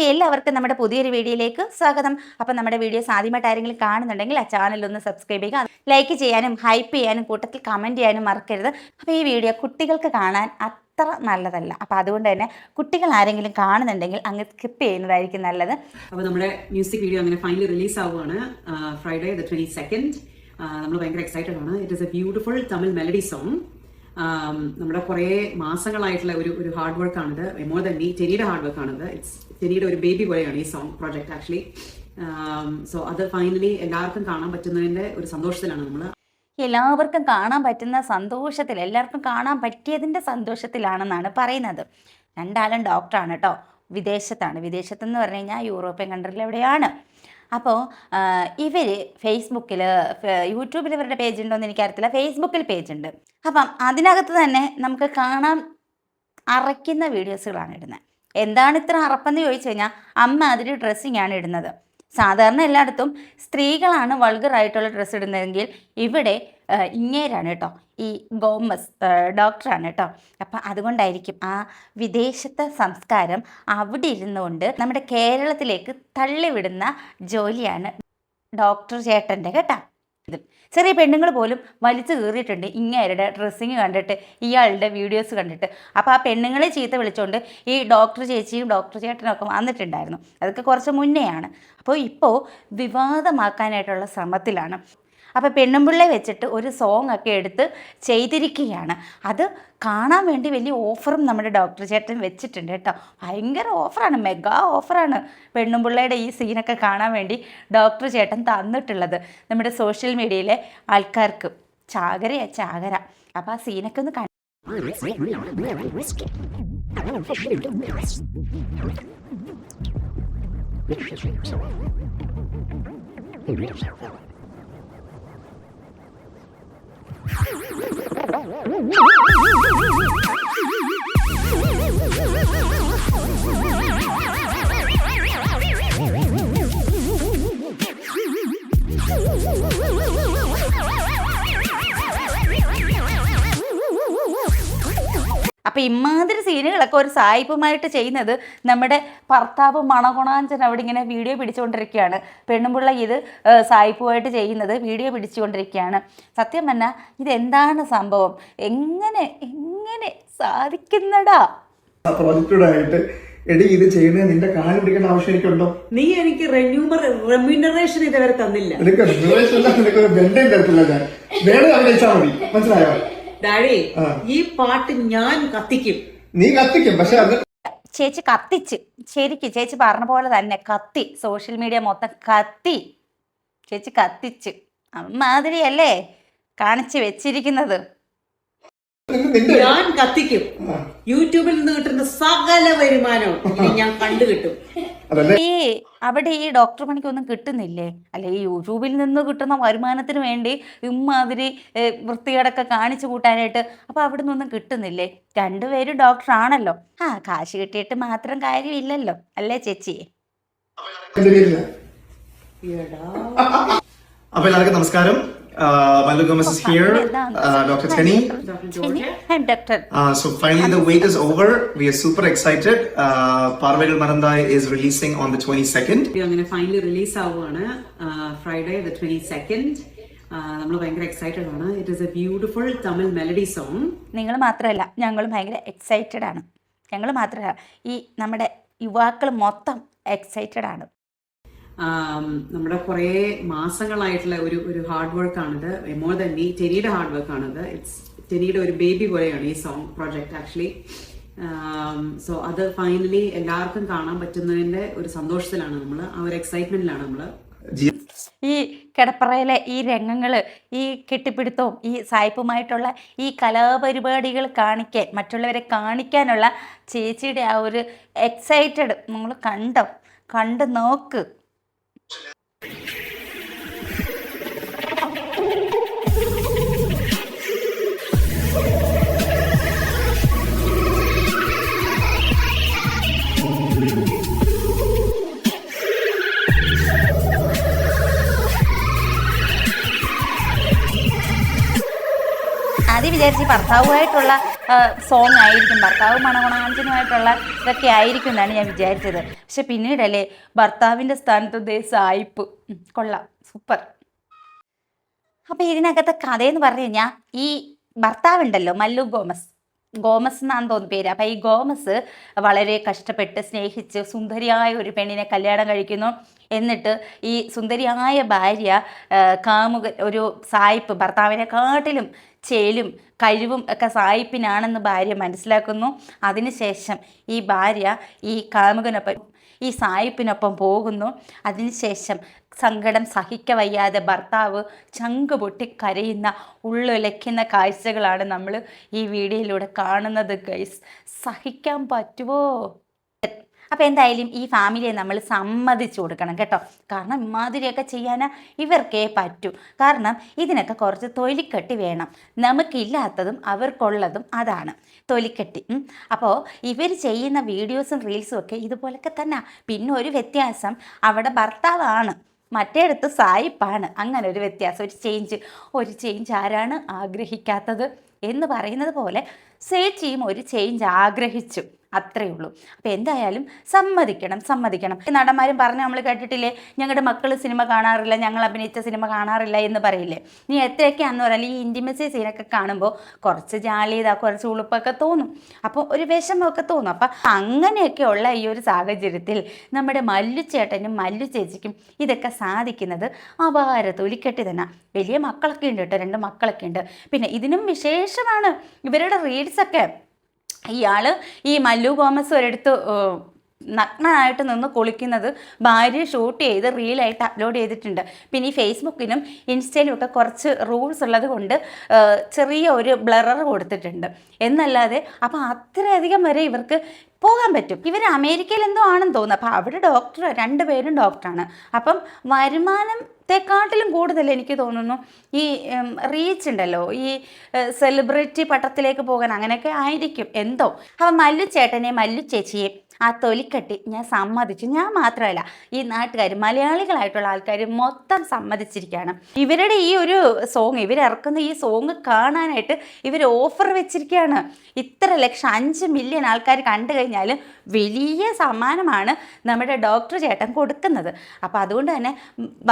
എല്ലാവർക്കും നമ്മുടെ പുതിയൊരു വീഡിയോയിലേക്ക് സ്വാഗതം. അപ്പം നമ്മുടെ വീഡിയോസ് ആദ്യമായിട്ട് ആരെങ്കിലും കാണുന്നുണ്ടെങ്കിൽ ആ ചാനലൊന്ന് സബ്സ്ക്രൈബ് ചെയ്യുക, ലൈക്ക് ചെയ്യാനും ഹൈപ്പ് ചെയ്യാനും കൂട്ടത്തിൽ കമൻറ്റ് ചെയ്യാനും മറക്കരുത്. അപ്പോൾ ഈ വീഡിയോ കുട്ടികൾക്ക് കാണാൻ അത്ര നല്ലതല്ല. അപ്പോൾ അതുകൊണ്ട് തന്നെ കുട്ടികൾ ആരെങ്കിലും കാണുന്നുണ്ടെങ്കിൽ അങ്ങ് സ്കിപ്പ് ചെയ്യുന്നതായിരിക്കും നല്ലത്. അപ്പോൾ നമ്മുടെ മ്യൂസിക് വീഡിയോ അങ്ങനെ ഫൈനലി റിലീസ് ആവുകയാണ് ഫ്രൈഡേ ദ 22nd. നമ്മൾ ഭയങ്കര എക്സൈറ്റഡ് ആണ്. It is a beautiful Tamil melody song. നമ്മുടെ കുറേ മാസങ്ങളായിട്ടുള്ള ഒരു ഹാർഡ് വർക്കാണിത്. മോർ ദാൻ മീ, ടെനിയുടെ ഹാർഡ് വർക്കാണിത്. ടെനിയുടെ ഒരു ബേബി പോലെയാണ് ഈ സോങ് പ്രോജക്റ്റ് ആക്ച്വലി. സോ അത് ഫൈനലി എല്ലാവർക്കും കാണാൻ പറ്റുന്നതിൻ്റെ ഒരു സന്തോഷത്തിലാണ് നമ്മൾ. എല്ലാവർക്കും കാണാൻ പറ്റുന്ന സന്തോഷത്തിൽ, എല്ലാവർക്കും കാണാൻ പറ്റിയതിൻ്റെ സന്തോഷത്തിലാണെന്നാണ് പറയുന്നത്. രണ്ടാളും ഡോക്ടറാണ് കേട്ടോ. വിദേശത്തെന്ന് പറഞ്ഞു കഴിഞ്ഞാൽ യൂറോപ്യൻ കൺട്രിയിൽ എവിടെയാണ്. അപ്പോൾ ഇവർ ഫേസ്ബുക്കിൽ, യൂട്യൂബിൽ ഇവരുടെ പേജ് ഉണ്ടോയെന്ന് എനിക്കറിയത്തില്ല, ഫേസ്ബുക്കിൽ പേജുണ്ട്. അപ്പം അതിനകത്ത് തന്നെ നമുക്ക് കാണാൻ അറയ്ക്കുന്ന വീഡിയോസുകളാണ് ഇടുന്നത്. എന്താണ് ഇത്ര അറപ്പെന്ന് ചോദിച്ചു കഴിഞ്ഞാൽ അമ്മ അതിൽ ഡ്രസ്സിങ്ങാണ് ഇടുന്നത്. സാധാരണ എല്ലായിടത്തും സ്ത്രീകളാണ് വൾഗറായിട്ടുള്ള ഡ്രസ്സ് ഇടുന്നതെങ്കിൽ ഇവിടെ ഇങ്ങേരാണ് കേട്ടോ, ഈ ഗോമസ് ഡോക്ടറാണ് കേട്ടോ. അപ്പം അതുകൊണ്ടായിരിക്കും ആ വിദേശത്തെ സംസ്കാരം അവിടെ ഇരുന്നുകൊണ്ട് നമ്മുടെ കേരളത്തിലേക്ക് തള്ളിവിടുന്ന ജോലിയാണ് ഡോക്ടർ ചേട്ടൻ്റെ കേട്ടോ. ചെറിയ പെണ്ണുങ്ങൾ പോലും വലിച്ചു കീറിയിട്ടുണ്ട് ഇങ്ങേരുടെ ഡ്രസ്സിങ് കണ്ടിട്ട്, ഇയാളുടെ വീഡിയോസ് കണ്ടിട്ട്. അപ്പോൾ ആ പെണ്ണുങ്ങളെ ചീത്ത വിളിച്ചുകൊണ്ട് ഈ ഡോക്ടർ ചേച്ചിയും ഡോക്ടർ ചേട്ടനും ഒക്കെ വന്നിട്ടുണ്ടായിരുന്നു. അതൊക്കെ കുറച്ച് മുന്നെയാണ്. അപ്പോൾ ഇപ്പോൾ വിവാദമാക്കാനായിട്ടുള്ള ശ്രമത്തിലാണ്. അപ്പോൾ പെണ്ണുമ്പിള്ളെ വെച്ചിട്ട് ഒരു സോങ് ഒക്കെ എടുത്ത് ചെയ്തിരിക്കുകയാണ്. അത് കാണാൻ വേണ്ടി വലിയ ഓഫറും നമ്മുടെ ഡോക്ടർ ചേട്ടൻ വെച്ചിട്ടുണ്ട് കേട്ടോ. ഭയങ്കര ഓഫറാണ്, മെഗാ ഓഫറാണ് പെണ്ണുമ്പിള്ളയുടെ ഈ സീനൊക്കെ കാണാൻ വേണ്ടി ഡോക്ടർ ചേട്ടൻ തന്നിട്ടുള്ളത് നമ്മുടെ സോഷ്യൽ മീഡിയയിലെ ആൾക്കാർക്ക്. ചാകര. അപ്പോൾ ആ സീനൊക്കെ ഒന്ന് അപ്പോൾ ഇമാതിരി സീനുകളൊക്കെ ഒരു സായിപ്പുമായിട്ട് ചെയ്യുന്നത് നമ്മുടെ ഭർത്താവ് മണകുണാഞ്ചൻ അവിടെ ഇങ്ങനെ വീഡിയോ പിടിച്ചുകൊണ്ടിരിക്കുകയാണ്. പെണ്ണുമ്പിള്ള ഇത് സായിപ്പുമായിട്ട് ചെയ്യുന്നത് വീഡിയോ പിടിച്ചുകൊണ്ടിരിക്കുകയാണ്. സത്യം പറഞ്ഞാൽ ഇതെന്താണ് സംഭവം? എങ്ങനെ സാധിക്കുന്നടാ? പ്രോജക്റ്റായിട്ട് എടി ഇത് ചെയ്യുന്നത് നിന്റെ കാലം പിടിക്കേണ്ട ആവശ്യം എനിക്കുണ്ടോ? നീ എനിക്ക് റെമ്യൂണറേഷൻ ഇതുവരെ തന്നില്ല. നിനക്ക് ഒരു ബെൻഡേം തരത്തില്ല. ഞാൻ വേറെ അഭിനയിച്ചാൽ മതി, മനസ്സിലായോ? ഡാഡി, ഈ പാട്ട് ഞാൻ കത്തിക്കും. നീ കത്തിക്കും, പക്ഷെ അത് ചേച്ചി കത്തിച്ച്, ശരിക്കും ചേച്ചി പറഞ്ഞ പോലെ തന്നെ കത്തി, സോഷ്യൽ മീഡിയ മൊത്തം കത്തി. ചേച്ചി കത്തിച്ച് അമ്മാതിരിയല്ലേ കാണിച്ച് വെച്ചിരിക്കുന്നത്. ഞാൻ കത്തിക്കും. യൂട്യൂബിൽ നിന്ന് കിട്ടുന്ന സകല വരുമാനവും ഞാൻ കണ്ടുകിട്ടും. അവിടെ ഈ ഡോക്ടർ പണിക്കൊന്നും കിട്ടുന്നില്ലേ? അല്ലെ ഈ യൂട്യൂബിൽ നിന്ന് കിട്ടുന്ന വരുമാനത്തിന് വേണ്ടി ഇമ്മാതിരി വൃത്തികേടൊക്കെ കാണിച്ചു കൂട്ടാനായിട്ട് അപ്പോൾ അവിടെ നിന്നൊന്നും കിട്ടുന്നില്ലേ? രണ്ടുപേരും ഡോക്ടറാണല്ലോ. കാശ് കിട്ടിയിട്ട് മാത്രം കാര്യമില്ലല്ലോ, അല്ലേ ചേച്ചി? അപ്പോൾ എല്ലാവർക്കും നമസ്കാരം. Malu Gomez is here, Dr. Teni. I'm Dr. So finally the wait is over. We are super excited. Parvagal Marandai is releasing on the 22nd. അങ്ങനെ ഫൈനലി റിലീസ് ആവുകയാണ് ഫ്രൈഡേ ദ 22nd. നമ്മൾ ഭയങ്കര എക്സൈറ്റഡ് ആണ്. It is a beautiful Tamil melody song. നിങ്ങൾ മാത്രമല്ല, ഞങ്ങളും ഭയങ്കര excited ആണ്. ഞങ്ങൾ മാത്രമല്ല, ഈ നമ്മുടെ യുവാക്കൾ മൊത്തം എക്സൈറ്റഡ് ആണ്. നമ്മുടെ കുറേ മാസങ്ങളായിട്ടുള്ള ഒരു ഹാർഡ് വർക്കാണിത്. മോർ ദാൻ മീ, ടെനിയുടെ ഹാർഡ് വർക്കാണിത്. ടെനിയുടെ ഒരു ബേബി പോലെയാണ് ഈ സോങ് പ്രോജക്റ്റ് ആക്ച്വലി. സോ അത് ഫൈനലി എല്ലാവർക്കും കാണാൻ പറ്റുന്നതിൻ്റെ ഒരു സന്തോഷത്തിലാണ് നമ്മൾ, ആ ഒരു എക്സൈറ്റ്മെന്റിലാണ് നമ്മൾ. ഈ കിടപ്പറയിലെ ഈ രംഗങ്ങൾ, ഈ കെട്ടിപ്പിടുത്തവും ഈ സായിപ്പുമായിട്ടുള്ള ഈ കലാപരിപാടികൾ കാണിക്കാൻ, മറ്റുള്ളവരെ കാണിക്കാനുള്ള ചേച്ചിയുടെ ആ ഒരു എക്സൈറ്റഡ് നമ്മൾ കണ്ട് നോക്ക്. വിചാരിച്ച് ഈ ഭർത്താവുമായിട്ടുള്ള സോങ് ആയിരിക്കും, ഭർത്താവ് മണകുണാഞ്ചനുമായിട്ടുള്ള ഇതൊക്കെ ആയിരിക്കും എന്നാണ് ഞാൻ വിചാരിച്ചത്. പക്ഷെ പിന്നീടല്ലേ ഭർത്താവിൻ്റെ സ്ഥാനത്ത് ദേ സായിപ്പ്. കൊള്ളാം, സൂപ്പർ. അപ്പോൾ ഇതിനകത്തെ കഥയെന്ന് പറഞ്ഞു കഴിഞ്ഞാൽ ഈ ഭർത്താവുണ്ടല്ലോ മല്ലു ഗോമസ് എന്നാണ് തോന്നുന്നു പേര്. അപ്പം ഈ ഗോമസ് വളരെ കഷ്ടപ്പെട്ട് സ്നേഹിച്ച് സുന്ദരിയായ ഒരു പെണ്ണിനെ കല്യാണം കഴിക്കുന്നു. എന്നിട്ട് ഈ സുന്ദരിയായ ഭാര്യ ഒരു സായിപ്പ്, ഭർത്താവിനെക്കാട്ടിലും ചേലും കഴിവും ഒക്കെ സായിപ്പിനാണെന്ന് ഭാര്യ മനസ്സിലാക്കുന്നു. അതിനുശേഷം ഈ ഭാര്യ ഈ കാമുകനൊപ്പം ഈ സായിപ്പിനൊപ്പം പോകുന്നു. അതിനുശേഷം സങ്കടം സഹിക്കവയ്യാതെ ഭർത്താവ് ചങ്ക് പൊട്ടി കരയുന്ന ഉള്ളുലയ്ക്കുന്ന കാഴ്ചകളാണ് നമ്മൾ ഈ വീഡിയോയിലൂടെ കാണുന്നത് ഗൈസ്. സഹിക്കാൻ പറ്റുമോ? അപ്പോൾ എന്തായാലും ഈ ഫാമിലിയെ നമ്മൾ സമ്മതിച്ചു കൊടുക്കണം കേട്ടോ. കാരണം ഇമാതിരിയൊക്കെ ചെയ്യാൻ ഇവർക്കേ പറ്റൂ. കാരണം ഇതിനൊക്കെ കുറച്ച് തൊലിക്കെട്ടി വേണം. നമുക്കില്ലാത്തതും അവർക്കുള്ളതും അതാണ് തൊലിക്കെട്ടി. അപ്പോൾ ഇവർ ചെയ്യുന്ന വീഡിയോസും റീൽസും ഒക്കെ ഇതുപോലൊക്കെ തന്നെ. പിന്നെ ഒരു വ്യത്യാസം, അവിടെ ഭർത്താവാണ്, മറ്റേടത്ത് സായിപ്പാണ്. അങ്ങനെ ഒരു വ്യത്യാസം, ഒരു ചേഞ്ച് ആരാണ് ആഗ്രഹിക്കാത്തത് എന്ന് പറയുന്നത് പോലെ സേച്ചിയും ഒരു ചേഞ്ച് ആഗ്രഹിച്ചു, അത്രയേ ഉള്ളൂ. അപ്പോൾ എന്തായാലും സമ്മതിക്കണം. നടന്മാരും പറഞ്ഞ് നമ്മൾ കേട്ടിട്ടില്ലേ, ഞങ്ങളുടെ മക്കൾ സിനിമ കാണാറില്ല, ഞങ്ങൾ അഭിനയിച്ച സിനിമ കാണാറില്ല എന്ന് പറയില്ലേ. നീ എത്രയൊക്കെയാണെന്ന് പറഞ്ഞാൽ ഈ ഇൻറ്റിമസി സീനൊക്കെ കാണുമ്പോൾ കുറച്ച് ജാളിയത, കുറച്ച് ഉളുപ്പൊക്കെ തോന്നും, അപ്പോൾ ഒരു വിഷമമൊക്കെ തോന്നും. അപ്പം അങ്ങനെയൊക്കെയുള്ള ഈ ഒരു സാഹചര്യത്തിൽ നമ്മുടെ മല്ലു ചേട്ടനും മല്ലു ചേച്ചിക്കും ഇതൊക്കെ സാധിക്കുന്നത് അപാര തൊലിക്കെട്ടി തന്നെ. വലിയ മക്കളൊക്കെ ഉണ്ട് കേട്ടോ, 2 മക്കളൊക്കെ ഉണ്ട്. പിന്നെ ഇതിനും വിശേഷമാണ് ഇവരുടെ റീൽസൊക്കെ. ഈ മല്ലു ഗോമസ് ഒരിടത്ത് നഗ്നനായിട്ട് നിന്ന് കുളിക്കുന്നത് ഭാര്യ ഷൂട്ട് ചെയ്ത് റീലായിട്ട് അപ്ലോഡ് ചെയ്തിട്ടുണ്ട്. പിന്നെ ഈ ഫേസ്ബുക്കിനും ഇൻസ്റ്റയിലും ഒക്കെ കുറച്ച് റൂൾസ് ഉള്ളത് കൊണ്ട് ചെറിയ ഒരു ബ്ലറർ കൊടുത്തിട്ടുണ്ട് എന്നല്ലാതെ. അപ്പോൾ അത്രയധികം വരെ ഇവർക്ക് പോകാൻ പറ്റും. ഇവർ അമേരിക്കയിൽ എന്തോ ആണെന്ന് തോന്നുന്നു. അപ്പോൾ അവിടെ ഡോക്ടർ, 2 പേരും ഡോക്ടറാണ്. അപ്പം വരുമാനത്തെക്കാട്ടിലും കൂടുതൽ എനിക്ക് തോന്നുന്നു ഈ റീച്ച് ഉണ്ടല്ലോ, ഈ സെലിബ്രിറ്റി പട്ടത്തിലേക്ക് പോകാൻ അങ്ങനെയൊക്കെ ആയിരിക്കും എന്തോ. അപ്പം മല്ലു ചേട്ടനെ മല്ലു ചേച്ചിയെ ആ തൊലിക്കെട്ടി ഞാൻ സമ്മതിച്ചു. ഞാൻ മാത്രമല്ല, ഈ നാട്ടുകാർ, മലയാളികളായിട്ടുള്ള ആൾക്കാർ മൊത്തം സമ്മതിച്ചിരിക്കുകയാണ്. ഇവരുടെ ഈ ഒരു സോങ്, ഇവരിറക്കുന്ന ഈ സോങ് കാണാനായിട്ട് ഇവർ ഓഫർ വെച്ചിരിക്കുകയാണ്. ഇത്ര ലക്ഷം 5 മില്യൺ ആൾക്കാർ കണ്ടു കഴിഞ്ഞാൽ വലിയ സമ്മാനമാണ് നമ്മുടെ ഡോക്ടർ ചേട്ടൻ കൊടുക്കുന്നത്. അപ്പോൾ അതുകൊണ്ട് തന്നെ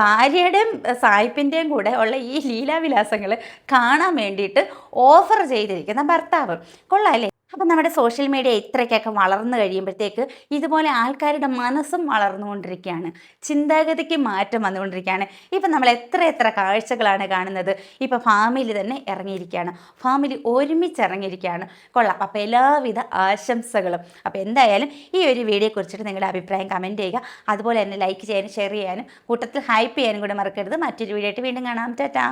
ഭാര്യയുടെയും സായിപ്പിൻ്റെയും കൂടെ ഉള്ള ഈ ലീലാവിലാസങ്ങൾ കാണാൻ വേണ്ടിയിട്ട് ഓഫർ ചെയ്തിരിക്കുന്ന ഭർത്താവ് കൊള്ളാമല്ലേ. അപ്പം നമ്മുടെ സോഷ്യൽ മീഡിയ ഇത്രയ്ക്കൊക്കെ വളർന്നു കഴിയുമ്പോഴത്തേക്ക് ഇതുപോലെ ആൾക്കാരുടെ മനസ്സും വളർന്നുകൊണ്ടിരിക്കുകയാണ്, ചിന്താഗതിക്ക് മാറ്റം വന്നുകൊണ്ടിരിക്കുകയാണ്. ഇപ്പം നമ്മൾ എത്ര കാഴ്ചകളാണ് കാണുന്നത്. ഇപ്പം ഫാമിലി തന്നെ ഇറങ്ങിയിരിക്കുകയാണ്, ഫാമിലി ഒരുമിച്ച് ഇറങ്ങിയിരിക്കുകയാണ്. കൊള്ളാം. അപ്പോൾ എല്ലാവിധ ആശംസകളും. അപ്പോൾ എന്തായാലും ഈ ഒരു വീഡിയോയെ കുറിച്ചിട്ട് നിങ്ങളുടെ അഭിപ്രായം കമൻറ്റ് ചെയ്യുക. അതുപോലെ തന്നെ ലൈക്ക് ചെയ്യാനും ഷെയർ ചെയ്യാനും കൂട്ടത്തിൽ ഹൈപ്പ് ചെയ്യാനും കൂടെ മറക്കരുത്. മറ്റൊരു വീഡിയോ ആയിട്ട് വീണ്ടും കാണാം. ടാറ്റാ.